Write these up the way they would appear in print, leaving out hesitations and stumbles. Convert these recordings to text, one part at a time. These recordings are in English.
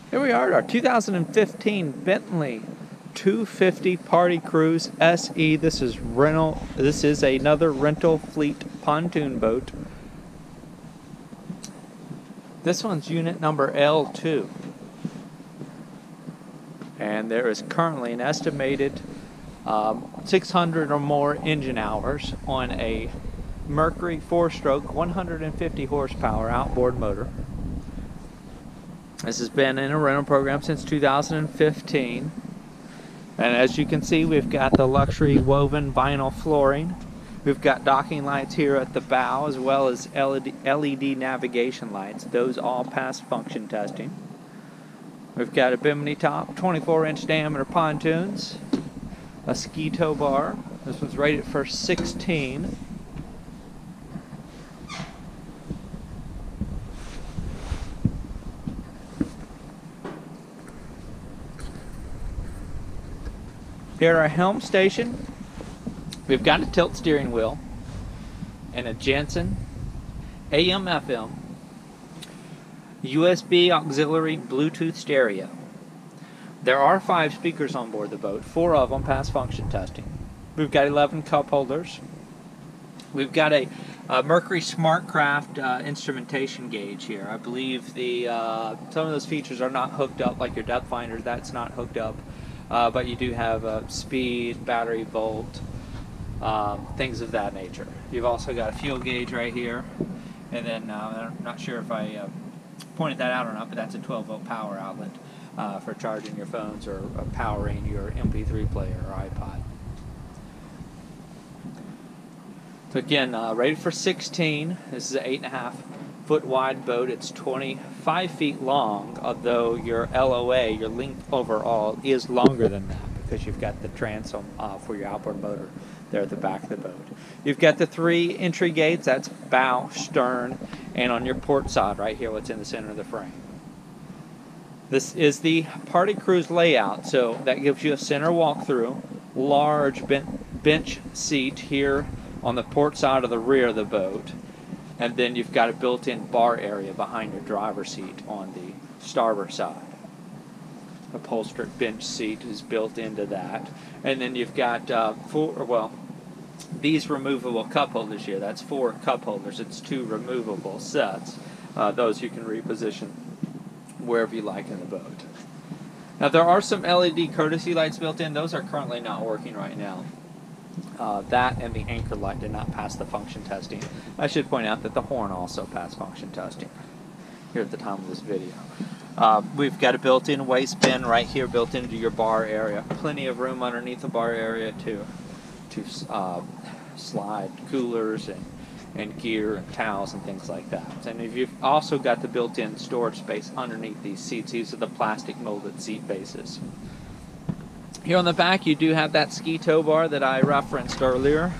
Here we are at our 2015 Bentley 250 Party Cruise SE. This is another rental fleet pontoon boat. This one's unit number L2. And there is currently an estimated 600 or more engine hours on a Mercury 4-stroke 150 horsepower outboard motor. This has been in a rental program since 2015. And as you can see, we've got the luxury woven vinyl flooring. We've got docking lights here at the bow, as well as LED navigation lights. Those all pass function testing. We've got a Bimini top, 24-inch diameter pontoons, a ski tow bar. This one's rated for 16. Here at our Helm station, we've got a tilt steering wheel and a Jensen AM/FM USB auxiliary Bluetooth stereo. There are 5 speakers on board the boat. 4 of them pass function testing. We've got 11 cup holders. We've got a Mercury SmartCraft instrumentation gauge here. I believe some of those features are not hooked up, like your depth finder. That's not hooked up. But you do have speed, battery volt, things of that nature. You've also got a fuel gauge right here, and then I'm not sure if I pointed that out or not, but that's a 12-volt power outlet for charging your phones or powering your MP3 player or iPod. So again, rated for 16. This is an 8.5-foot wide boat. It's 25 feet long, although your LOA, your length overall, is longer than that because you've got the transom for your outboard motor there at the back of the boat. You've got the 3 entry gates. That's bow, stern, and on your port side right here, what's in the center of the frame. This is the Party Cruise layout, so that gives you a center walk-through, large bench seat here on the port side of the rear of the boat. And then you've got a built-in bar area behind your driver's seat on the starboard side. Upholstered bench seat is built into that. And then you've got these removable cup holders here. That's 4 cup holders. It's 2 removable sets. Those you can reposition wherever you like in the boat. Now there are some LED courtesy lights built in. Those are currently not working right now. That and the anchor light did not pass the function testing. I should point out that the horn also passed function testing here at the time of this video. We've got a built-in waste bin right here built into your bar area. Plenty of room underneath the bar area to slide coolers and gear and towels and things like that. And you've also got the built-in storage space underneath these seats. These are the plastic molded seat bases. Here on the back, you do have that ski tow bar that I referenced earlier.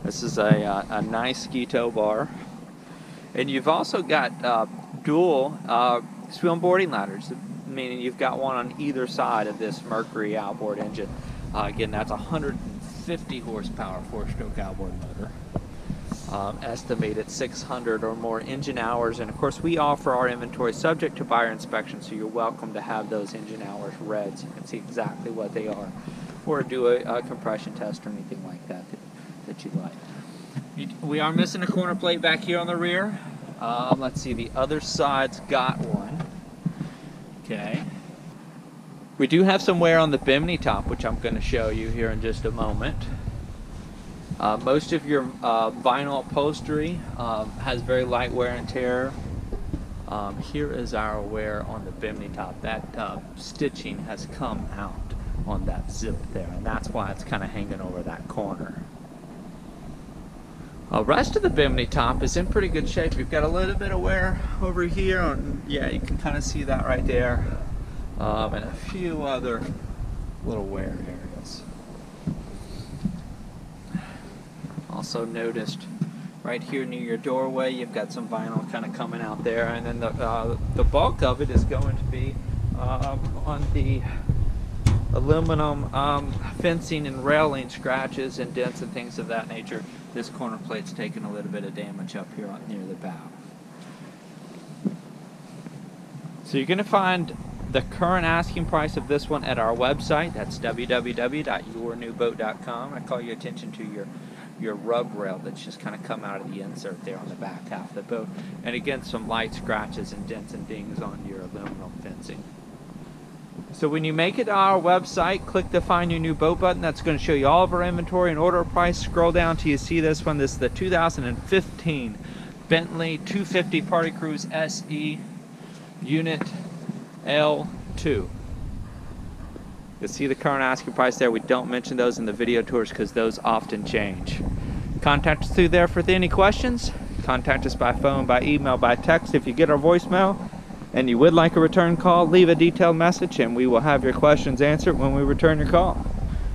This is a nice ski tow bar. And you've also got dual swim boarding ladders, meaning you've got one on either side of this Mercury outboard engine. Again, that's a 150 horsepower 4-stroke outboard motor. Estimated 600 or more engine hours, and of course we offer our inventory subject to buyer inspection, so you're welcome to have those engine hours read so you can see exactly what they are, or do a compression test or anything like that that you'd like. We are missing a corner plate back here on the rear. Let's see, the other side's got one. Okay. We do have some wear on the Bimini top, which I'm going to show you here in just a moment. Most of your vinyl upholstery has very light wear and tear. Here is our wear on the Bimini top. That stitching has come out on that zip there, and that's why it's kind of hanging over that corner. Rest of the Bimini top is in pretty good shape. You've got a little bit of wear over here. Yeah, you can kind of see that right there. And a few other little wear areas. Also noticed right here near your doorway, you've got some vinyl kind of coming out there, and then the bulk of it is going to be on the aluminum fencing and railing scratches and dents and things of that nature. This corner plate's taken a little bit of damage up here near the bow. So you're going to find The current asking price of this one at our website, that's www.yournewboat.com. I call your attention to your rub rail that's just kind of come out of the insert there on the back half of the boat. And again, some light scratches and dents and dings on your aluminum fencing. So when you make it to our website, click the Find Your New Boat button. That's going to show you all of our inventory and order price. Scroll down till you see this one. This is the 2015 Bentley 250 Party Cruise SE Unit L2. You'll see the current asking price there. We don't mention those in the video tours because those often change. Contact us through there for any questions. Contact us by phone, by email, by text. If you get our voicemail and you would like a return call, leave a detailed message and we will have your questions answered when we return your call.